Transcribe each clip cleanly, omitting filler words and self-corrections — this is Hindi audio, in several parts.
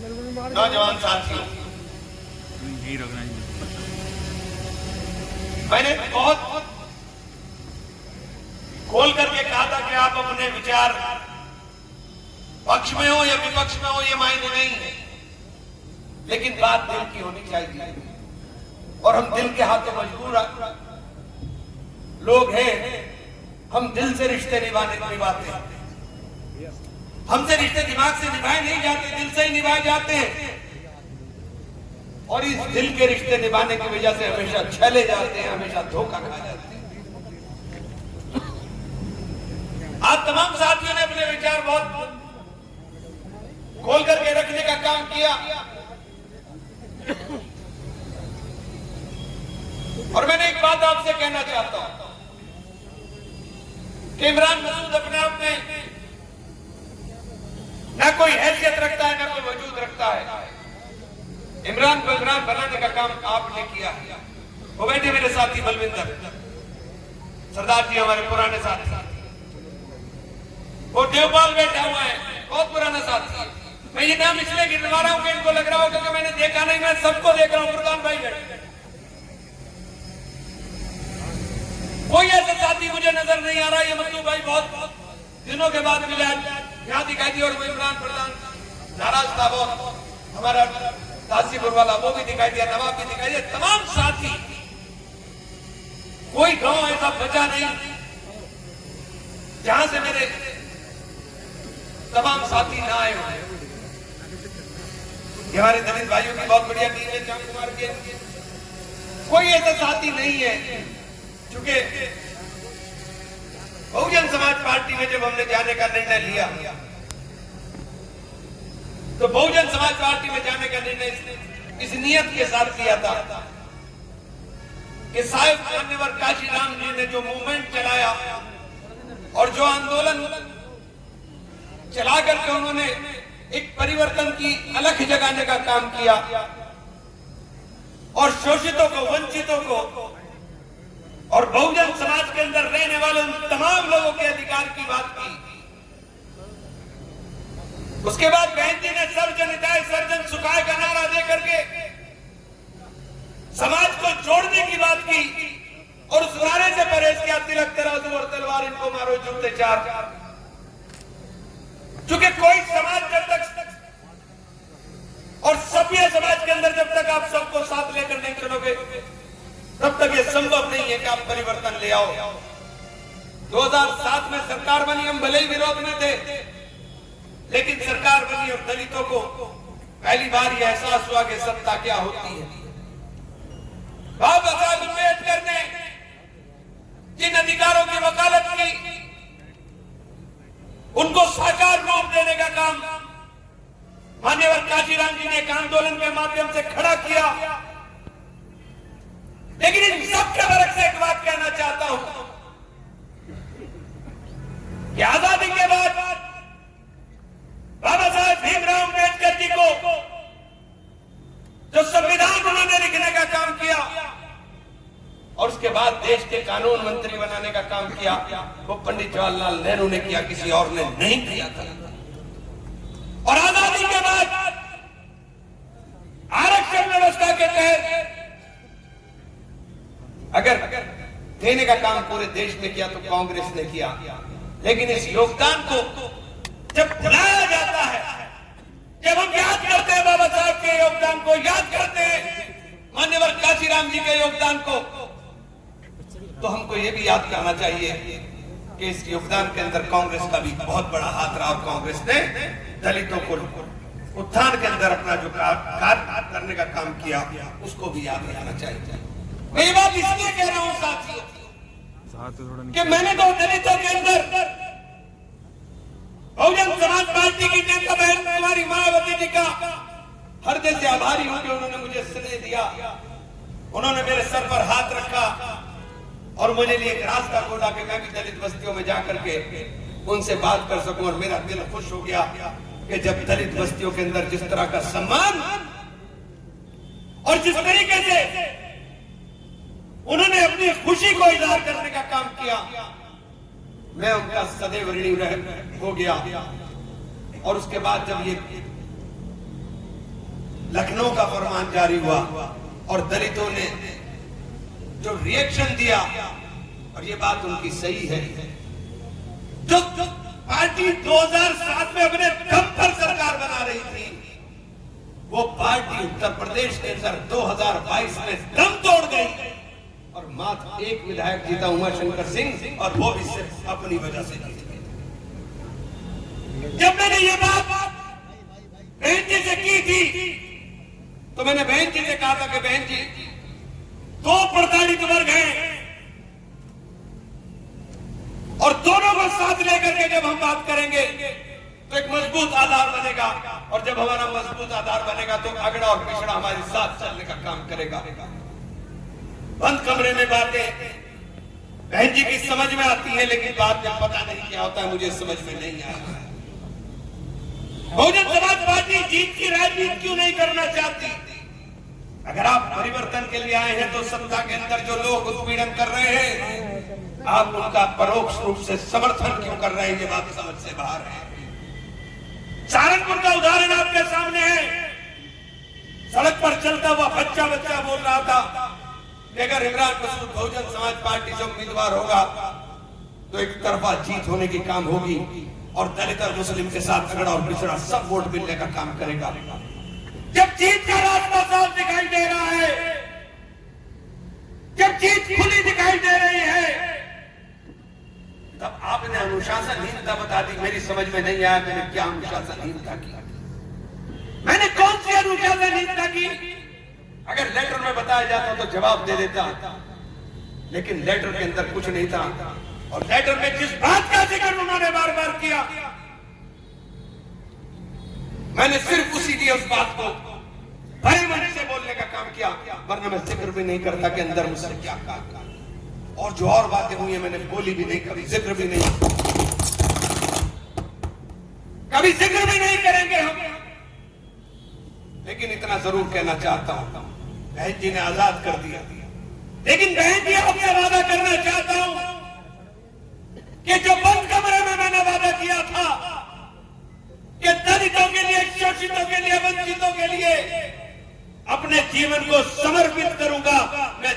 नौजवान साथियों, मैंने बहुत खोल करके कहा था कि आप अपने विचार पक्ष में हो या विपक्ष में हो ये मायने नहीं है, लेकिन बात दिल की होनी चाहिए। और हम दिल के हाथों मजबूर लोग हैं, हम दिल से रिश्ते निभाते हैं। हमसे रिश्ते दिमाग से निभाए नहीं जाते, दिल से ही निभाए जाते हैं। और इस दिल के रिश्ते निभाने की वजह से हमेशा छले जाते हैं, हमेशा धोखा खा जाते हैं। आज तमाम साथियों ने अपने विचार बहुत खोल करके रखने का काम किया, और मैंने एक बात आपसे कहना चाहता हूं कि इमरान मसूद अपने आप में न कोई हैसियत रखता है, न कोई वजूद रखता है। इमरान को इमरान बनाने का काम आपने किया। वो बैठे मेरे साथी बलविंदर सरदार जी, हमारे पुराने साथी। वो देवपाल बैठा हुआ है, बहुत पुराना साथी। मैं ये नाम इसलिए गिनवा रहा हूं कि इनको लग रहा हो क्योंकि मैंने देखा नहीं, मैं सबको देख रहा हूं। फुरकान भाई बैठे, कोई ऐसा साथी मुझे नजर नहीं आ रहा। ये मल्लू भाई बहुत दिनों के बाद मिला, यहाँ दिखाई दिया। और वो इमरान प्रधान नाराज था बहुत, हमारा तासीपुर वाला, वो भी दिखाई दिया, नवाब भी दिखाई दिया। तमाम साथी, कोई गांव ऐसा बचा नहीं जहां से मेरे तमाम साथी ना आए हुए। हमारे दलित भाइयों की बहुत बढ़िया टीम है, चांद कुमार की। कोई ऐसा साथी नहीं है, चूंकि बहुजन समाज पार्टी में जब हमने जाने का निर्णय लिया तो बहुजन समाज पार्टी में जाने का निर्णय इस नियत के साथ किया था कि साहिब मान्यवर काशीराम जी ने जो मूवमेंट चलाया और जो आंदोलन चला करके उन्होंने एक परिवर्तन की अलख जगाने का काम किया और शोषितों को, वंचितों को और बहुजन समाज के अंदर रहने वाले उन तमाम लोगों के अधिकार की बात की। उसके बाद बहन जी ने सर्वजन हिताय सर्वजन सुखाय का नारा दे करके समाज को जोड़ने की बात की और उस नारे से परहेज किया, तिलक तराजू और तलवार इनको मारो जूते चार। क्योंकि कोई समाज जब तक और सभ्य समाज के अंदर जब तक आप सबको साथ लेकर नहीं चलोगे तब तक ये संभव नहीं है कि आप परिवर्तन ले आओ। 2007 में सरकार बनी, हम भले ही विरोध में थे, लेकिन सरकार बनी और दलितों को पहली बार यह एहसास हुआ कि सत्ता क्या होती है। बाबा साहब अम्बेडकर ने जिन अधिकारों की वकालत की उनको साकार रूप देने का काम मान्यवर काशीराम जी ने एक आंदोलन के माध्यम से खड़ा किया। लेकिन इन सबके फर्क से एक बात कहना चाहता हूं कि आजादी के बाद बाबा साहेब भीमराव अम्बेडकर जी को जो संविधान उन्होंने लिखने का काम किया और उसके बाद देश के कानून मंत्री बनाने का काम किया, वो पंडित जवाहरलाल नेहरू ने किया, किसी और ने नहीं किया था। और आजादी के बाद आरक्षण व्यवस्था के तहत अगर देने का काम पूरे देश में किया तो कांग्रेस ने किया। लेकिन इस योगदान को जब भुलाया जाता है, जब हम याद करते हैं बाबा साहब के योगदान को, याद करते हैं मान्यवर काशीराम जी के योगदान को, तो हमको ये भी याद करना चाहिए कि इस योगदान के अंदर कांग्रेस का भी बहुत बड़ा हाथ रहा और कांग्रेस ने दलितों को उत्थान के अंदर अपना जो कार्य करने का काम किया उसको भी याद रखना चाहिए। मैं ये बात इसलिए कह रहा हूं साथियों कि मैंने तो दलितों के अंदर बहुजन समाज पार्टी की नेता बहन कुमारी मायावती जी का हृदय से आभारी हूं कि उन्होंने मुझे स्नेह दिया, उन्होंने मेरे सर पर हाथ रखा और मुझे लिए एक रास्ता खोला कि मैं भी दलित बस्तियों में जाकर के उनसे बात कर सकूं। और मेरा दिल खुश हो गया कि जब दलित बस्तियों के अंदर जिस तरह का सम्मान और जिस तरीके से उन्होंने अपनी खुशी को इजहार करने का काम किया, मैं उनका सदैव ऋणी हो गया। और उसके बाद जब ये लखनऊ का फरमान जारी हुआ और दलितों ने जो रिएक्शन दिया, और ये बात उनकी सही है, जो पार्टी 2007 में अपने दम पर सरकार बना रही थी, वो पार्टी उत्तर प्रदेश के अंदर 2022 में दम तोड़ गई और मात्र एक विधायक जीता, उमाशंकर सिंह, और वो भी सिर्फ अपनी वजह से जीत गए। जब मैंने ये बात बहन जी से की थी तो मैंने बहन जी से कहा था कि बहन जी, दो प्रताड़ित वर्ग हैं और दोनों को साथ लेकर के जब हम बात करेंगे तो एक मजबूत आधार बनेगा, और जब हमारा मजबूत आधार बनेगा तो अगड़ा और पिछड़ा हमारे साथ चलने का काम करेगा। बंद कमरे में बातें बहन जी की समझ में आती है, लेकिन बात जब पता नहीं क्या होता है मुझे समझ में नहीं आता है। बहुजन समाज पार्टी जीत की राजनीति क्यों नहीं करना चाहती? अगर आप परिवर्तन के लिए आए हैं तो सत्ता के अंदर जो लोग उत्पीड़न कर रहे हैं, आप उनका परोक्ष रूप से समर्थन क्यों कर रहे हैं? ये बात समझ से बाहर है। सहारनपुर का उदाहरण आपके सामने है। सड़क पर चलता हुआ बच्चा बोल रहा था कि अगर इमरान मसूद बहुजन समाज पार्टी से उम्मीदवार होगा तो एक तरफा जीत होने की काम होगी और दलित और मुस्लिम के साथ अगड़ा और पिछड़ा सब वोट मिलने का काम करेगा। जब जीत का रास्ता साफ दिखाई दे रहा है, जब जीत खुली दिखाई दे रही है, तब आपने अनुशासनहीनता बता दी। मेरी समझ में नहीं आया मैंने क्या अनुशासनहीनता की, मैंने कौन सी अनुशासनहीनता की? अगर लेटर में बताया जाता तो जवाब दे देता, लेकिन लेटर के अंदर कुछ नहीं था। और लेटर में जिस बात का जिक्र उन्होंने बार बार किया, मैंने सिर्फ उसी की उस बात को बड़े मन से बोलने का काम किया, वरना मैं जिक्र भी नहीं करता कि अंदर मुझसे क्या कहा। और जो और बातें हुई है मैंने बोली भी नहीं, कभी जिक्र भी नहीं, कभी जिक्र भी नहीं करेंगे हम। लेकिन इतना जरूर कहना चाहता हूं, बहन जी ने आजाद कर दिया, लेकिन बहन जी आपसे वादा करना चाहता हूं कि जो बंद कमरे में मैंने वादा किया था कि दलितों के लिए, शोषितों के लिए, वंचितों के लिए अपने जीवन को समर्पित करूंगा, मैं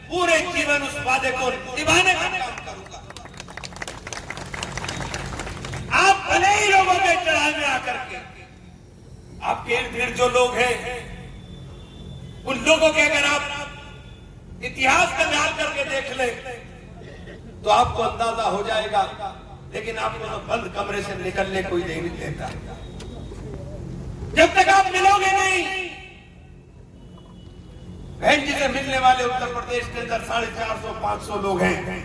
पूरे जीवन उस वादे को निभाने का काम करूंगा। आप भले ही लोगों के चढ़ाई में आकर के, आपके इर्द गिर्द जो लोग हैं, उन लोगों के अगर आप इतिहास का ध्यान करके देख ले तो आपको अंदाजा हो जाएगा। लेकिन आपको तो बंद कमरे से निकलने कोई नहीं देता। जब तक आप मिलोगे नहीं, बहन जी से मिलने वाले उत्तर प्रदेश के अंदर 450-500 लोग हैं,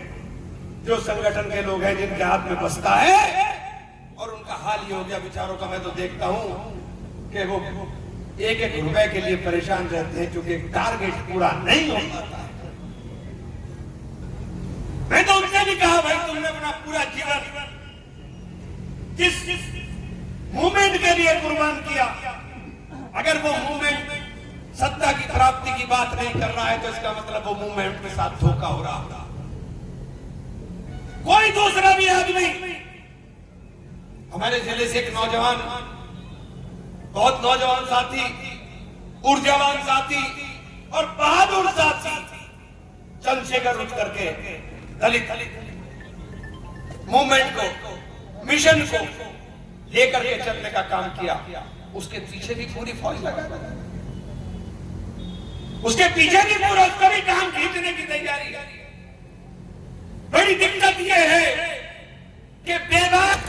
जो संगठन के लोग हैं, जिनके हाथ में बसता है और उनका हाल ही हो गया बेचारों का। मैं तो देखता हूं कि वो एक रुपए के लिए परेशान रहते हैं, क्योंकि टारगेट पूरा नहीं हो पाता है। मैं तो उनसे भी कहा, भाई तुमने अपना पूरा जीवन जिस मूवमेंट के लिए कुर्बान किया, अगर वो मूवमेंट सत्ता की प्राप्ति की बात नहीं कर रहा है तो इसका मतलब वो मूवमेंट के साथ धोखा हो रहा था। कोई दूसरा भी आदमी, हमारे जिले से एक नौजवान, बहुत नौजवान साथी, ऊर्जावान साथी और बहादुर साथी चंद्रशेखर उठ करके दलित मूवमेंट को, मिशन को लेकर के चलने का काम किया। उसके पीछे भी पूरी फौज लगा, उसके पीछे भी पूरा उसका भी काम खींचने की तैयारी। बड़ी दिक्कत यह है कि बेबाक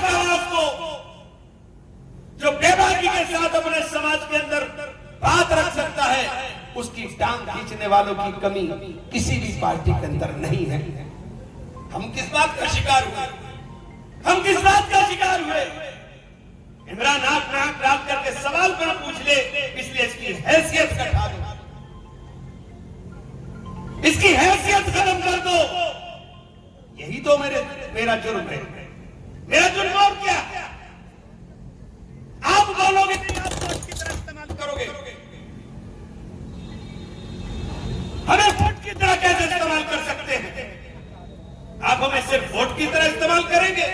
आवाज को, जो बेबाकी के साथ अपने समाज के अंदर बात रख सकता है, उसकी टांग खींचने वालों की कमी किसी भी पार्टी के अंदर नहीं है। हम किस बात का शिकार हुए? हम किस बात का शिकार हुए? इमरान आंख में आंख डाल करके सवाल पर पूछ ले, इसलिए इसकी हैसियत घटा दो, इसकी हैसियत खत्म कर दो। यही तो मेरा जुर्म है। मेरा जुर्म और क्या? आप बोलोगे आप वोट की तरह इस्तेमाल करोगे, हमें वोट की तरह कैसे इस्तेमाल कर सकते हैं? आप हमें सिर्फ वोट की तरह इस्तेमाल करेंगे?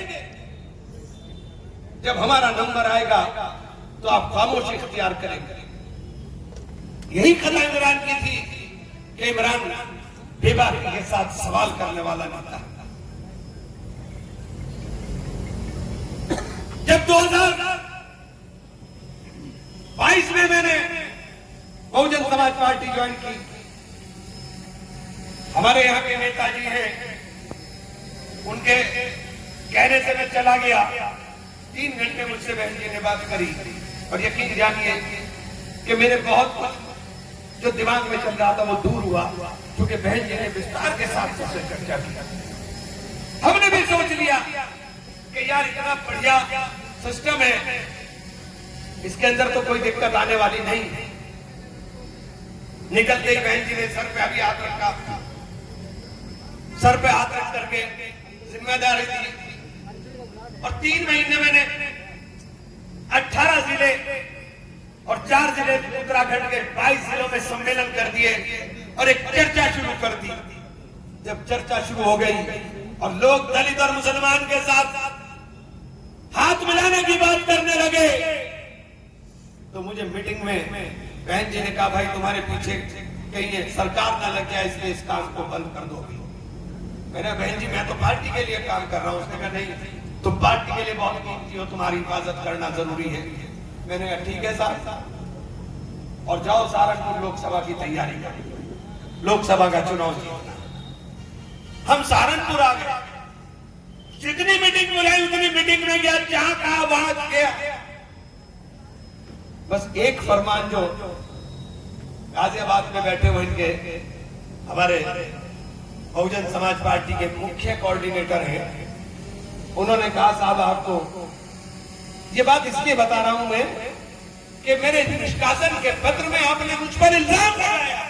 जब हमारा नंबर आएगा तो आप खामोशी इख्तियार करेंगे। यही खता इमरान की थी कि इमरान बेबाकी के साथ सवाल करने वाला नेता। जब 2022 में मैंने बहुजन समाज पार्टी ज्वाइन की, हमारे यहाँ के नेताजी हैं, उनके कहने से मैं चला गया। 3 घंटे मुझसे बहन जी ने बात करी और यकीन जानिए कि मेरे बहुत कुछ जो दिमाग में चल रहा था वो दूर हुआ, क्योंकि बहन जी ने विस्तार के साथ मुझसे चर्चा की। हमने भी सोच लिया कि यार इतना बढ़िया सिस्टम है, इसके अंदर तो कोई दिक्कत आने वाली नहीं। निकलते ही बहन जी ने सर पे अभी हाथ रखा, सर पे हाथ रख करके जिम्मेदारी दी और 3 महीने मैंने 18 जिले और 4 जिले उत्तराखंड के 22 जिलों में सम्मेलन कर दिए और एक चर्चा शुरू कर दी। जब चर्चा शुरू हो गई और लोग दलित और मुसलमान के साथ हाथ मिलाने की बात करने लगे, तो मुझे मीटिंग में बहन जी ने कहा, भाई तुम्हारे पीछे कहीं सरकार ना लग जाए, इसलिए इस काम को बंद कर दो। मैंने बहन जी मैं तो पार्टी के लिए काम कर रहा हूं। उसने कहा नहीं, तुम पार्टी के लिए बहुत कीमती हो, तुम्हारी हिफाजत करना जरूरी है। मैंने कहा ठीक है साहब, और जाओ सहारनपुर लोकसभा की तैयारी करो, लोकसभा का चुनाव जीतना। हम सहारनपुर आ गए, जितनी मीटिंग बुलाई उतनी मीटिंग में गया, जहां कहा वहां गया। बस एक फरमान जो गाजियाबाद में बैठे हुए इनके हमारे बहुजन समाज पार्टी के मुख्य कोऑर्डिनेटर हैं, उन्होंने कहा साहब आपको ये बात इसलिए बता रहा हूं मैं कि मेरे निष्कासन के पत्र में आपने मुझ पर इल्जाम लगाया।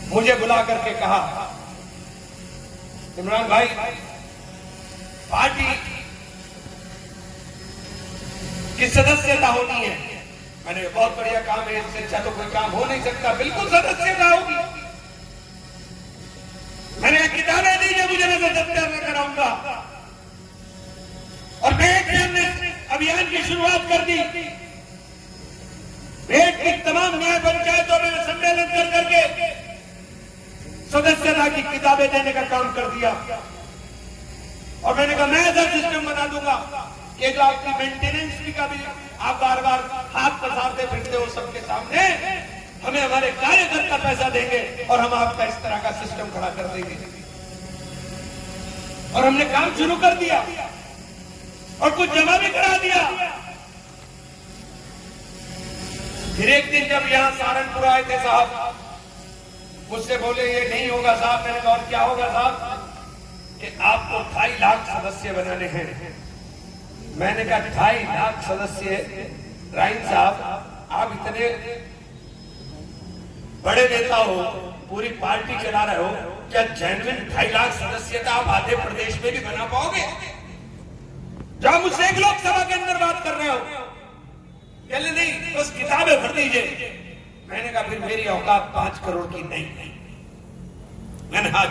मुझे बुला करके कहा, इमरान भाई पार्टी की सदस्यता होनी है। मैंने बहुत बढ़िया काम है, इससे अच्छा तो कोई काम हो नहीं सकता। बिल्कुल सदस्यता होगी। मैंने किताबें दी जो मुझे मैं दफ्तर में कराऊंगा और भेंट ने अभियान की शुरुआत कर दी। भेंट की तमाम न्याय पंचायतों में सम्मेलन कर करके सदस्यता की किताबें देने का काम कर दिया। और मैंने कहा मैं ऐसा सिस्टम बना दूंगा कि जो आपकी मेंटेनेंस की का भी आप बार बार हाथ पसारते फिरते हो सबके सामने, हमें हमारे कार्यकर्ता पैसा देंगे और हम आपका इस तरह का सिस्टम खड़ा कर देंगे। और हमने काम शुरू कर दिया और कुछ जमा भी करा दिया। फिर एक दिन जब यहां सहारनपुर आए थे साहब, मुझसे बोले ये नहीं होगा साहब। मैंने कहा और क्या होगा साहब? कि आपको 2.5 लाख सदस्य बनाने हैं। मैंने कहा 2.5 लाख सदस्य? राइन साहब आप इतने बड़े नेता हो, पूरी पार्टी चला रहे हो, क्या जेन्युइन 2.5 लाख सदस्यता आप आधे प्रदेश में भी बना पाओगे? जब मुझसे एक लोकसभा के अंदर बात कर रहे हो, कहले नहीं बस किताबें भर दीजिए। मैंने कहा फिर मेरी औकात 5 करोड़ की नहीं है। मैंने हाथ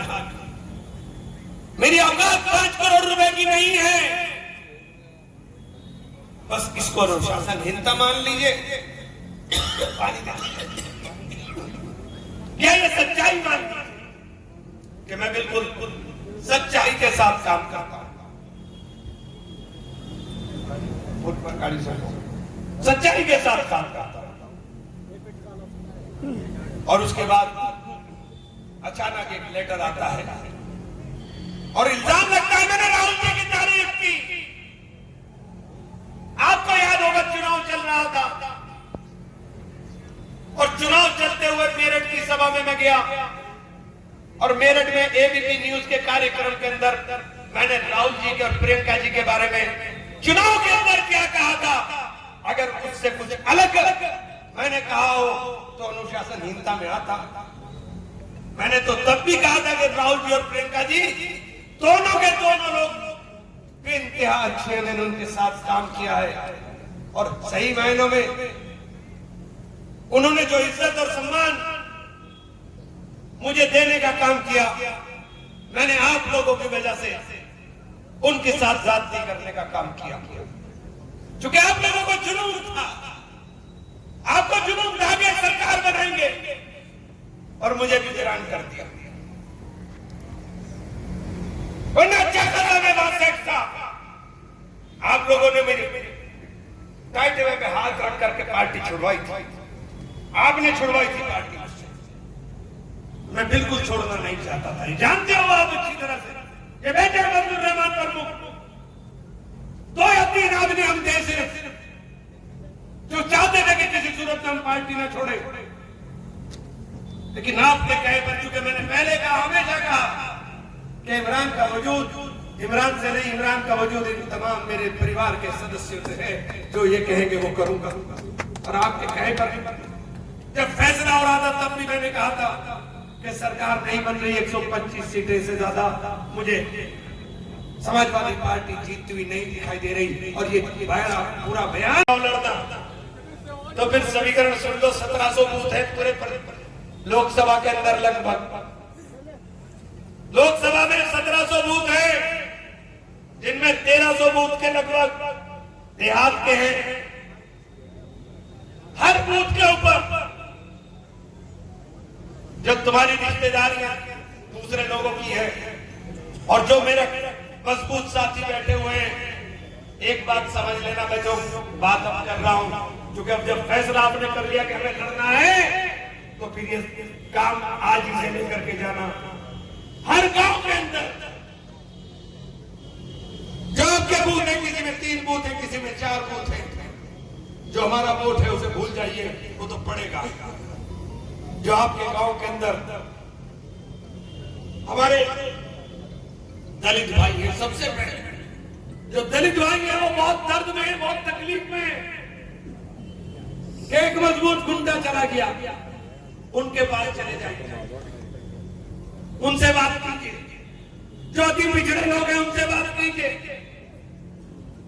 मेरी औकात 5 करोड़ रुपए की नहीं है। बस इसको अनुशासनहीनता मान लीजिए, क्या ये सच्चाई मान लीजिए कि मैं बिल्कुल सच्चाई के साथ काम करता हूं। सच्चाई के साथ काम करता हूं। और उसके बाद अचानक एक लेटर आता है और इल्जाम लगता है मैंने राहुल जी की तारीफ की। आपको याद होगा चुनाव चल रहा था और चुनाव चलते हुए मेरठ की सभा में मैं गया और मेरठ में एबीपी न्यूज के कार्यक्रम के अंदर मैंने राहुल जी के और प्रियंका जी के बारे में चुनाव के अंदर क्या कहा था। अगर उससे कुछ अलग मैंने कहा हो तो अनुशासनहीनता में आता। मैंने तो तब भी कहा था कि राहुल जी और प्रियंका जी दोनों के दोनों लोग बेइंतहा अच्छे, मैंने उनके साथ काम किया है और सही मायनों में उन्होंने जो इज्जत और सम्मान मुझे देने का काम किया, मैंने आप लोगों की वजह से उनके साथ ज्यादती करने का काम किया। क्योंकि आप लोगों को जुनून था, आपको जुनून था कि सरकार बनाएंगे, और मुझे भी हैरान कर दिया। वरना अच्छा खासा मैं बात था, आप लोगों ने मेरे टाइट वे पे हाथ रख करके पार्टी छुड़वाई थी, आपने छुड़वाई थी पार्टी मुझसे। मैं बिल्कुल छोड़ना नहीं चाहता था, जानते हो आप अच्छी तरह से। ये बेटे अब्दुल रहमान प्रमुख 2 या 3 आदमी हम थे सिर्फ, जो चाहते थे कि किसी सूरत में हम पार्टी न छोड़े। लेकिन आपने कहे पर, चूंकि मैंने पहले कहा, हमेशा कहा कि इमरान का वजूद इमरान से नहीं, इमरान का वजूद इन तमाम मेरे परिवार के सदस्यों से है, जो ये कहेंगे वो करूंगा। और आपके कहे पर जब फैसला हो रहा था, तब भी मैंने कहा था कि सरकार नहीं बन रही, 125 सीटें से ज्यादा मुझे समाजवादी पार्टी जीतती हुई नहीं दिखाई दे रही। और ये पूरा बयान लड़ना, तो फिर समीकरण सुन लो। 1700 बूथ है पूरे लोकसभा के अंदर, लगभग लोकसभा में 1700 बूथ है, जिनमें 1300 बूथ के लगभग देहात के हैं। हर बूथ के ऊपर जो तुम्हारी रिश्तेदारियां दूसरे लोगों की है, और जो मेरे मजबूत साथी बैठे हुए हैं, एक बात समझ लेना, मैं जो बात अब कर रहा हूं, क्योंकि अब जब फैसला आपने कर लिया कि हमें लड़ना है, तो फिर ये काम आज ही से लेकर के जाना। हर गांव के अंदर जो आपके बूथ है, किसी में 3 बूथ है, किसी में 4 बूथ है, जो हमारा वोट है उसे भूल जाइए, वो तो पड़ेगा। जो आपके गांव के अंदर हमारे दलित भाई हैं, सबसे पहले जो दलित भाई हैं, वो बहुत दर्द में है, बहुत तकलीफ में है। एक मजबूत गुंडा चला गया, उनके पास चले जाइए, उनसे बात कीजिए। जो अति पिछड़े लोग हैं, उनसे बात कीजिए।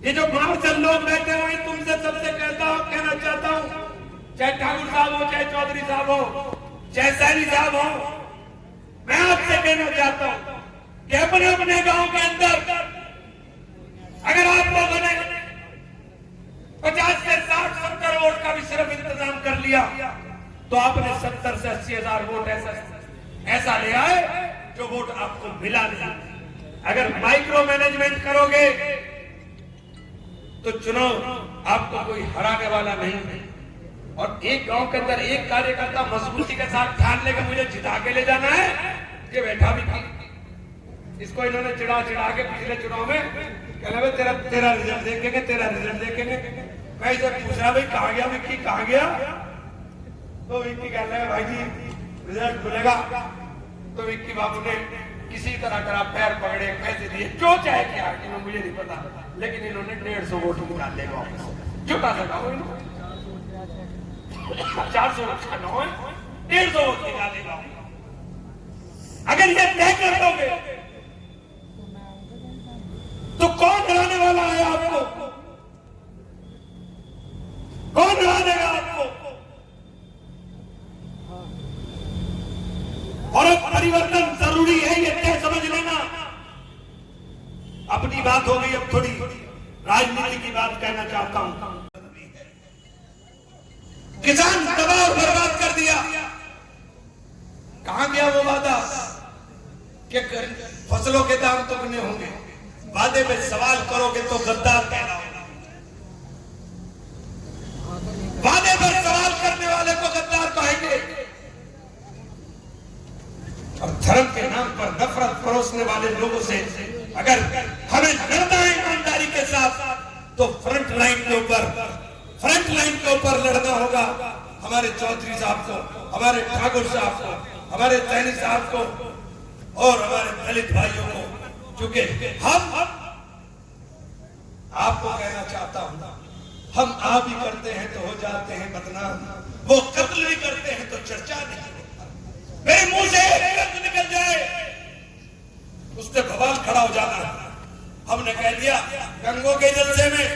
ये जो मार्शल लोग बैठे हुए, तुमसे सबसे कहना चाहता हूं, चाहे ठाकुर साहब हो, चाहे चौधरी साहब हो, चाहे सैनी साहब हो, मैं आपसे कहना चाहता हूं कि अपने अपने गांव के अंदर अगर आप लोगों ने 50 से 60 70 वोट का भी सिर्फ इंतजाम कर लिया, तो आपने 70 से 80 हजार वोट ऐसा ले आए जो वोट आपको मिला नहीं। अगर माइक्रो मैनेजमेंट करोगे तो चुनाव आपको कोई हराने वाला नहीं है। और एक गांव के अंदर एक कार्यकर्ता मजबूती के साथ ठान लेकर मुझे जिता के ले जाना है, ये बैठा भी था। इसको इन्होंने चिढ़ा के पिछले चुनाव में कहना, तेरा रिजल्ट देखेंगे, तेरा रिजल्ट देखेंगे। मैं इसे पूछ रहा, भाई कहां गया विक्की, कहां गया? तो विक्की कह रहे हैं, भाई जी रिजल्ट मिलेगा। तो विक्की बाबू ने किसी तरह करा, पैर पकड़े, पैसे दिए, जो चाहे क्या, मुझे नहीं पता, लेकिन इन्होंने 150 वोट निकाल लेगा वापस। झूठा सका वो 400 वोट का 150 वोट निकालेगा। अगर ये तय कर दोगे तो कौन हराने वाला है आपको? कौन हरा देगा आपको? और अब परिवर्तन जरूरी है, ये तय समझ लेना। अपनी बात हो गई, अब थोड़ी राजनीति की बात कहना चाहता हूं। किसान तबाह और बर्बाद कर दिया। कहां गया वो वादा कि फसलों के दाम दुगने होंगे? वादे में सवाल करोगे तो गद्दार कहलाओगे। वादे पर सवाल करने वाले को गद्दार कहेंगे। और धर्म के नाम पर नफरत परोसने वाले लोगों से अगर हमें लड़ना है ईमानदारी के साथ, तो फ्रंट लाइन के ऊपर लड़ना होगा। हमारे चौधरी साहब को, हमारे ठाकुर साहब को, हमारे सैनी साहब को और हमारे दलित भाइयों को। क्योंकि हम आपको कहना चाहता हूं, हम आ भी करते हैं तो हो जाते हैं बदनाम, वो कत्ल भी करते हैं तो चर्चा नहीं होता। मेरे मुंह से लफ्ज निकल जाए उससे बवाल खड़ा हो जाना है। हमने कह दिया गंगों के जलसे में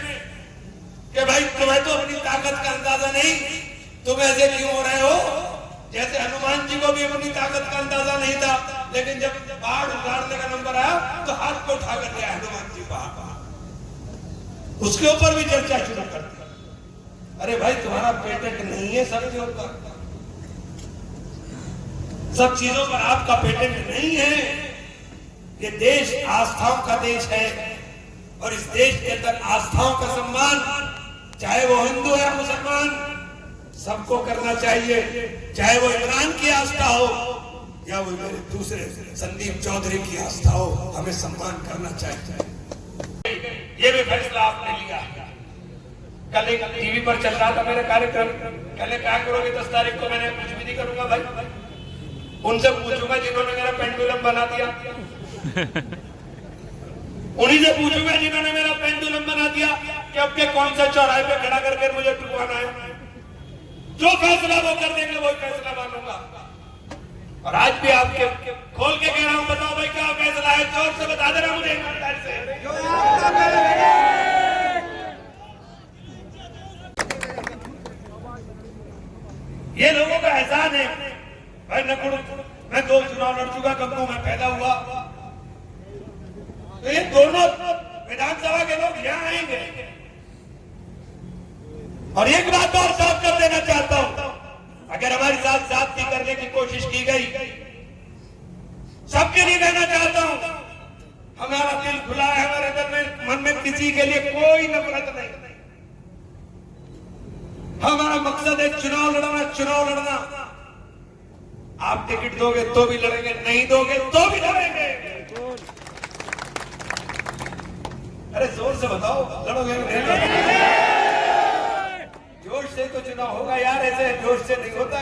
कि भाई तुम्हें तो अपनी ताकत का अंदाजा नहीं, तुम ऐसे क्यों हो रहे हो? जैसे हनुमान जी को भी अपनी ताकत का अंदाजा नहीं था, लेकिन जब पहाड़ उतारने का नंबर आया तो हाथ को उठा कर दिया हनुमान जी पहाड़, उसके ऊपर भी चर्चा शुरू कर दी। अरे भाई तुम्हारा पेटेंट नहीं है सबके ऊपर, सब चीजों पर आपका पेटेंट नहीं है। ये देश आस्थाओं का देश है और इस देश के अंदर आस्थाओं का सम्मान, चाहे वो हिंदू है मुसलमान, सबको करना चाहिए। चाहे वो इमरान की आस्था हो या वो मेरे दूसरे संदीप चौधरी की आस्था हो, हमें सम्मान करना चाहिए। ये भी फैसला आपने लिया। कल एक टीवी पर चल रहा था मेरा कार्यक्रम, कहले क्या करोगे 10 तारीख को? मैंने कुछ भी नहीं करूंगा भाई, उनसे पूछूंगा जिन्होंने मेरा पेंडुलम बना दिया, उन्हीं से पूछूंगा जिन्होंने मेरा पेंडुलम बना दिया कि अब के कौन सा चौराहे पे खड़ा करके मुझे टुकवाना है। जो फैसला वो कर देंगे वही फैसला मानूंगा। और आज भी आपके खोल के कह रहा हूं, बताओ भाई क्या फैसला है? जोर से बता देना मुझे ईमानदारी से। ये लोगों का एहसान है भाई। मैं 2 चुनाव लड़ चुका, कब को मैं पैदा हुआ, तो ये दोनों विधानसभा के लोग यहाँ आएंगे। और एक बात और साफ कर देना चाहता हूं, अगर हमारे साथ जाति करने की कोशिश की गई, सबके लिए कहना चाहता हूं, हमारा दिल खुला है, हमारे दिल में मन में किसी के लिए कोई नफरत नहीं। हमारा मकसद है चुनाव लड़ना, चुनाव लड़ना। आप टिकट दोगे तो भी लड़ेंगे, नहीं दोगे तो भी लड़ेंगे। अरे जोर से बताओ, लड़ोगे नहीं लड़ोगे? जोश से तो चुनाव होगा यार, ऐसे जोश से नहीं होता।